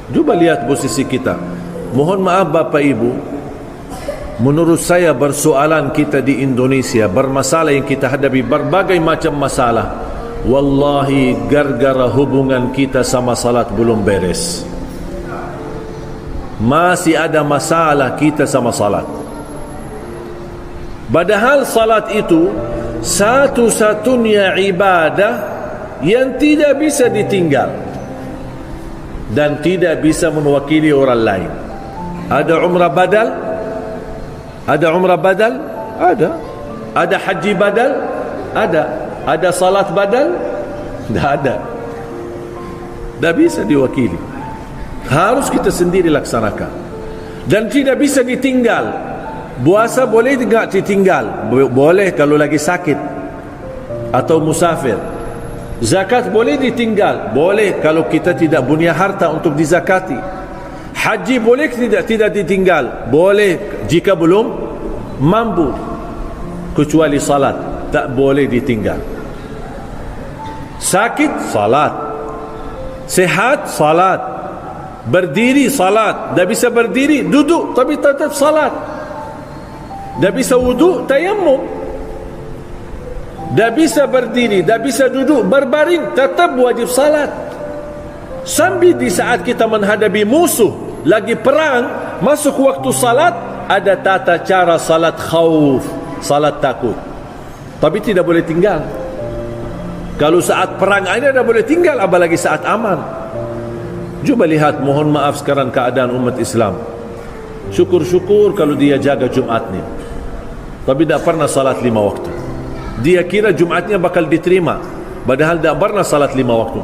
Cuba lihat posisi kita. Mohon maaf Bapak Ibu, menurut saya persoalan kita di Indonesia, bermasalah yang kita hadapi, berbagai macam masalah, wallahi gara-gara hubungan kita sama salat belum beres. Masih ada masalah kita sama salat. Padahal salat itu satu-satunya ibadah yang tidak bisa ditinggal dan tidak bisa mewakili orang lain. Ada umrah badal? Ada umrah badal? Ada. Ada haji badal? Ada. Ada salat badal? Tidak ada. Tidak bisa diwakili. Harus kita sendiri laksanakan. Dan tidak bisa ditinggal. Puasa boleh tidak ditinggal? Boleh kalau lagi sakit atau musafir. Zakat boleh ditinggal? Boleh kalau kita tidak punya harta untuk dizakati. Haji boleh tidak ditinggal? Boleh jika belum mampu. Kecuali salat tak boleh ditinggal. Sakit, salat. Sehat, salat. Berdiri, salat. Tak bisa berdiri, duduk tapi tetap salat. Tak bisa wudu, tayammum. Tak bisa berdiri, tak bisa duduk, berbaring, tetap wajib salat. Sambil di saat kita menghadapi musuh, lagi perang, masuk waktu salat, ada tata cara salat khauf, salat takut. Tapi tidak boleh tinggal. Kalau saat perang ada tak boleh tinggal, apalagi saat aman. Cuba lihat, mohon maaf sekarang keadaan umat Islam. Syukur-syukur kalau dia jaga Jumatnya, tapi tak pernah salat 5 waktu. Dia kira Jumatnya bakal diterima, padahal tak pernah salat 5 waktu.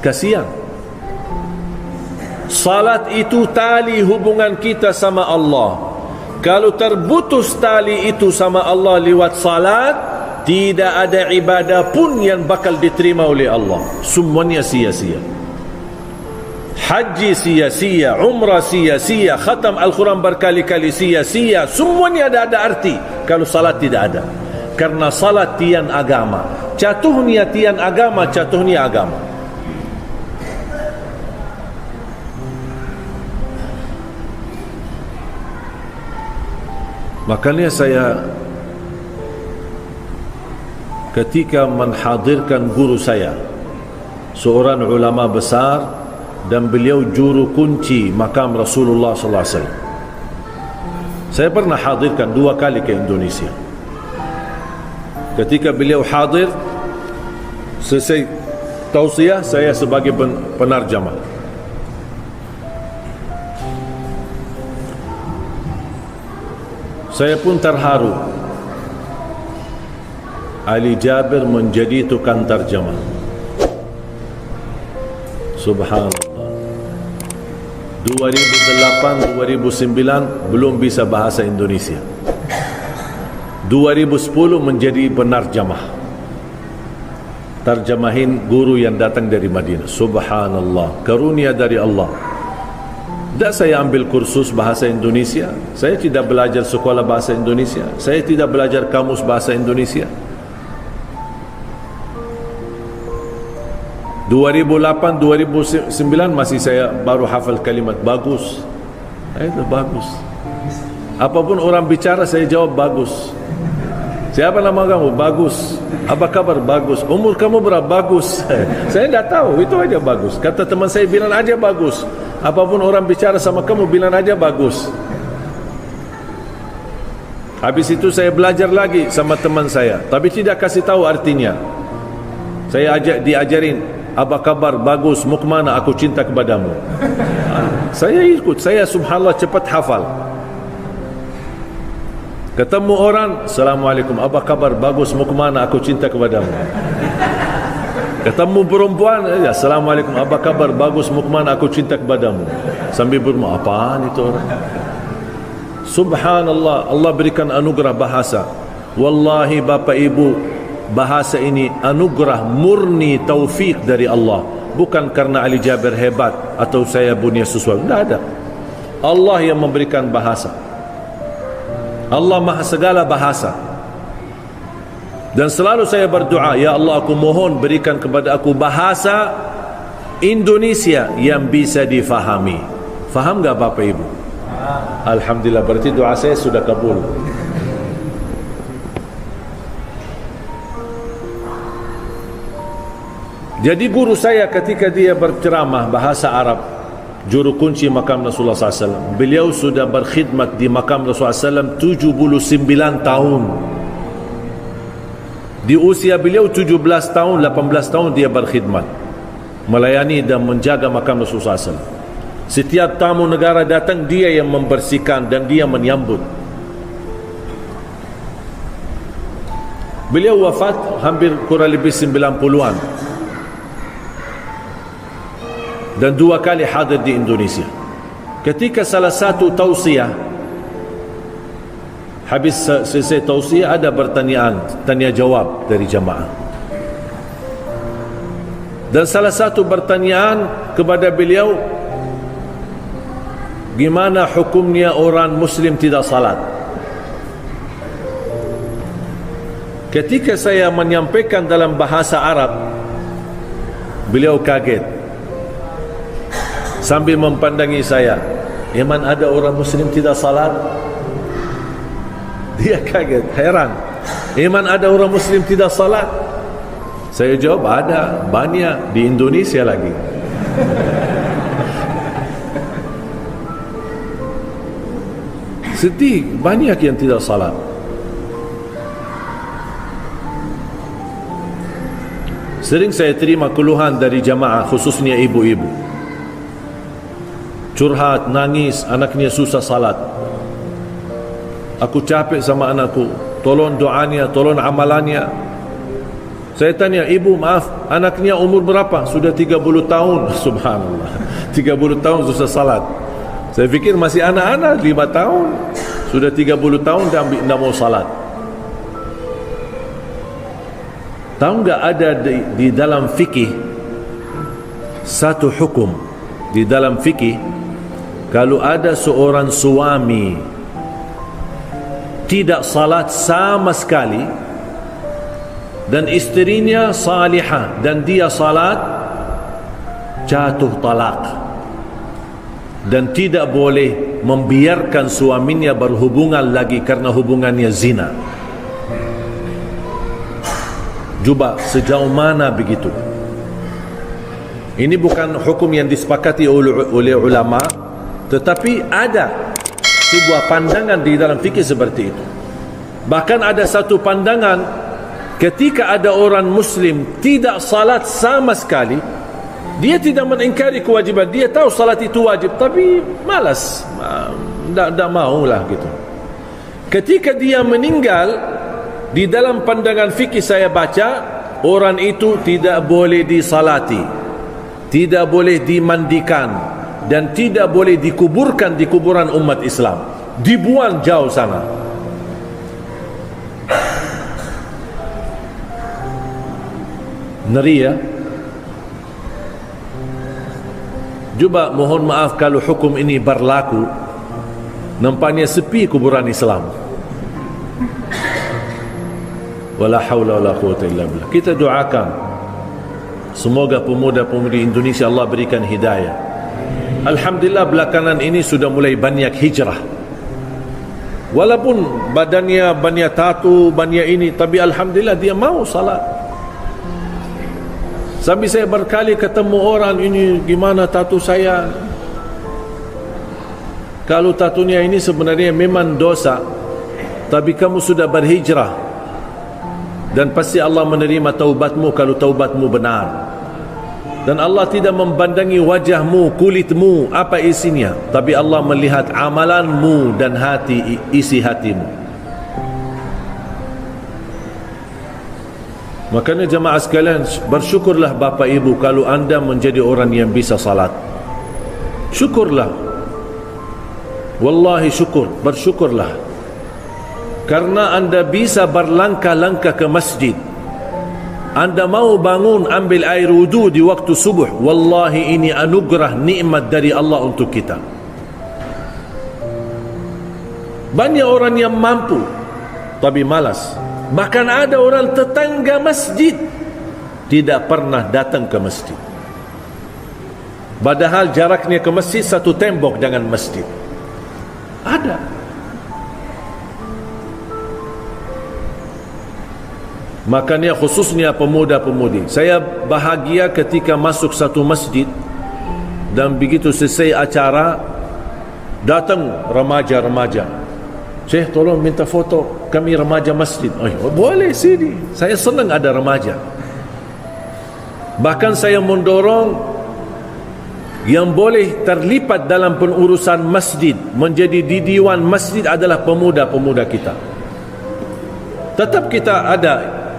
Kasihan. Salat itu tali hubungan kita sama Allah. Kalau terputus tali itu sama Allah lewat salat, tidak ada ibadah pun yang bakal diterima oleh Allah. Semuanya sia-sia. Haji sia-sia, umrah sia-sia, khatam Al-Quran berkali-kali sia-sia. Semuanya ada arti kalau salat tidak ada. Karena salat tiang agama. Jatuhnya tiang agama, jatuhnya agama. Makanya saya ketika menghadirkan guru saya, seorang ulama besar dan beliau juru kunci makam Rasulullah sallallahu alaihi wasallam. Saya pernah hadirkan 2 kali ke Indonesia. Ketika beliau hadir, selesai tausiah, saya sebagai penarjamah. Saya pun terharu. Ali Jabir menjadi tukang terjemah. Subhanallah. 2008, 2009 belum bisa bahasa Indonesia. 2010 menjadi penarjamah. Terjemahin guru yang datang dari Madinah. Subhanallah, karunia dari Allah. Tak saya ambil kursus bahasa Indonesia, saya tidak belajar sekolah bahasa Indonesia, saya tidak belajar kamus bahasa Indonesia. 2008, 2009 masih saya baru hafal kalimat bagus. Itu bagus. Apapun orang bicara saya jawab bagus. Siapa nama kamu? Bagus. Apa kabar? Bagus. Umur kamu berapa? Bagus. Saya tidak tahu, itu aja bagus. Kata teman saya, bilang aja bagus. Apapun orang bicara sama kamu, bilang aja bagus. Habis itu saya belajar lagi sama teman saya, tapi tidak kasih tahu artinya. Saya diajarin, apa kabar? Bagus. Mau kemana? Aku cinta kepadamu. Saya ikut. Saya subhanallah cepat hafal. Ketemu orang, Assalamualaikum, apa kabar? Bagus. Mau kemana? Aku cinta kepadamu. Ketemu perempuan, Assalamualaikum, apa kabar? Bagus. Mau kemana? Aku cinta kepadamu. Sambil bermau, apaan itu orang? Subhanallah, Allah berikan anugerah bahasa. Wallahi Bapak Ibu, bahasa ini anugerah murni, taufik dari Allah. Bukan karena Ali Jabir hebat atau saya punya sesuatu. Tidak ada. Allah yang memberikan bahasa. Allah maha segala bahasa. Dan selalu saya berdoa, ya Allah, aku mohon berikan kepada aku bahasa Indonesia yang bisa difahami. Faham tak Bapak Ibu? Alhamdulillah, berarti doa saya sudah kabul. Jadi guru saya ketika dia berceramah bahasa Arab, juru kunci makam Rasulullah SAW, beliau sudah berkhidmat di makam Rasulullah SAW 79 tahun. Di usia beliau 17 tahun, 18 tahun dia berkhidmat, melayani dan menjaga makam Rasulullah SAW. Setiap tamu negara datang, dia yang membersihkan dan dia menyambut. Beliau wafat hampir kurang lebih 90-an, dan 2 kali hadir di Indonesia. Ketika salah satu tausiah, habis selesai tausiah, ada pertanyaan, tanya jawab dari jamaah, dan salah satu pertanyaan kepada beliau, gimana hukumnya orang Muslim tidak salat? Ketika saya menyampaikan dalam bahasa Arab, beliau kaget sambil mempandangi saya. Iman ada orang Muslim tidak salat? Dia kaget, heran. Iman ada orang Muslim tidak salat? Saya jawab, ada, banyak, di Indonesia lagi. Sedih, banyak yang tidak salat. Sering saya terima keluhan dari jamaah, khususnya ibu-ibu, curhat, nangis, anaknya susah salat. Aku capek sama anakku, tolong doanya, tolong amalannya. Saya tanya, ibu maaf, anaknya umur berapa? Sudah 30 tahun. Subhanallah, 30 tahun susah salat. Saya fikir masih anak-anak, 5 tahun. Sudah 30 tahun dan tidak mau salat. Tahu enggak, ada di dalam fikih satu hukum. Di dalam fikih, kalau ada seorang suami tidak salat sama sekali dan istrinya salihah dan dia salat, jatuh talak, dan tidak boleh membiarkan suaminya berhubungan lagi karena hubungannya zina. Coba sejauh mana begitu? Ini bukan hukum yang disepakati oleh ulama, tetapi ada sebuah pandangan di dalam fikih seperti itu. Bahkan ada satu pandangan, ketika ada orang Muslim tidak salat sama sekali, dia tidak mengingkari kewajiban, dia tahu salat itu wajib, tapi malas, tidak maulah gitu. Ketika dia meninggal, di dalam pandangan fikih saya baca, orang itu tidak boleh disalati, tidak boleh dimandikan, dan tidak boleh dikuburkan di kuburan umat Islam, dibuang jauh sana. Ngeri ya. Coba mohon maaf kalau hukum ini berlaku, nampaknya sepi kuburan Islam. Wala haula wala quwwata illa billah. Kita doakan semoga pemuda-pemudi Indonesia Allah berikan hidayah. Alhamdulillah belakangan ini sudah mulai banyak hijrah. Walaupun badannya banyak tatu, banyak ini, tapi alhamdulillah dia mau salat. Sampai saya berkali ketemu orang, ini gimana tatu saya? Kalau tatunya ini sebenarnya memang dosa, tapi kamu sudah berhijrah, dan pasti Allah menerima taubatmu kalau taubatmu benar. Dan Allah tidak membandangi wajahmu, kulitmu, apa isinya, tapi Allah melihat amalanmu dan hati, isi hatimu. Makanya jemaah sekalian, bersyukurlah Bapak Ibu kalau anda menjadi orang yang bisa salat. Syukurlah, wallahi syukur, bersyukurlah, karena anda bisa berlangkah-langkah ke masjid. Anda mau bangun ambil air wudu di waktu subuh, wallahi ini anugerah, nikmat dari Allah untuk kita. Banyak orang yang mampu tapi malas. Bahkan ada orang tetangga masjid tidak pernah datang ke masjid. Padahal jaraknya ke masjid satu tembok dengan masjid. Ada. Makanya khususnya pemuda-pemudi, saya bahagia ketika masuk satu masjid dan begitu selesai acara datang remaja-remaja. Syekh, tolong minta foto kami remaja masjid. Oh, boleh sini. Saya senang ada remaja. Bahkan saya mendorong yang boleh terlibat dalam pengurusan masjid, menjadi di diwan masjid adalah pemuda-pemuda kita. Tetap kita ada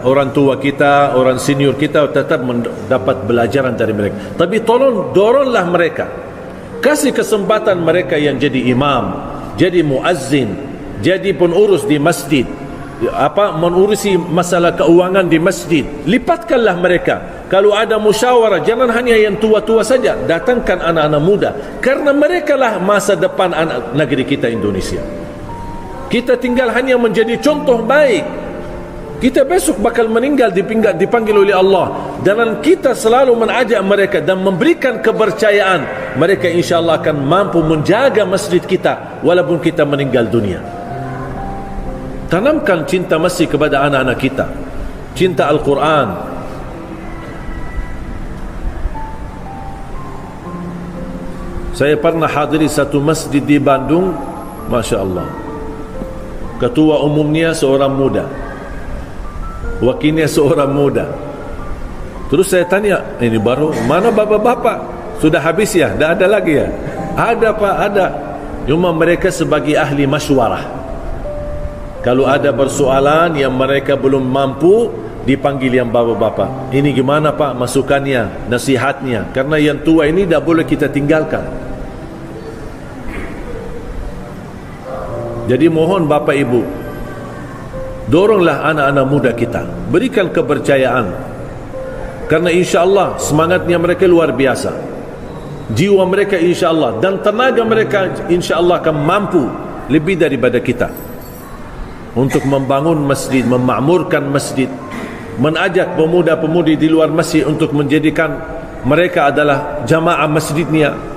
orang tua kita, orang senior kita, tetap mendapat belajaran dari mereka. Tapi tolong doronglah mereka. Kasih kesempatan mereka yang jadi imam, jadi muazzin, jadi pengurus di masjid, mengurusi masalah keuangan di masjid. Lipatkanlah mereka. Kalau ada musyawarah, jangan hanya yang tua-tua saja, datangkan anak-anak muda, karena mereka lah masa depan anak negeri kita Indonesia. Kita tinggal hanya menjadi contoh baik. Kita besok bakal meninggal, dipanggil oleh Allah, dan kita selalu mengajak mereka dan memberikan kepercayaan. Mereka insyaAllah akan mampu menjaga masjid kita walaupun kita meninggal dunia. Tanamkan cinta masjid kepada anak-anak kita, cinta Al-Quran. Saya pernah hadiri satu masjid di Bandung, Masya Allah. Ketua umumnya seorang muda, wakilnya seorang muda. Terus saya tanya, ini baru, mana bapak-bapak? Sudah habis ya? Dah ada lagi ya? Ada Pak, ada. Cuma mereka sebagai ahli masywarah. Kalau ada persoalan yang mereka belum mampu, dipanggil yang bapak-bapak. Ini gimana Pak masukannya, nasihatnya? Karena yang tua ini tak boleh kita tinggalkan. Jadi mohon Bapak Ibu, doronglah anak-anak muda kita, berikan kepercayaan, karena insyaAllah semangatnya mereka luar biasa, jiwa mereka insyaAllah dan tenaga mereka insyaAllah akan mampu lebih daripada kita untuk membangun masjid, memakmurkan masjid, mengajak pemuda-pemudi di luar masjid untuk menjadikan mereka adalah jamaah masjidnya.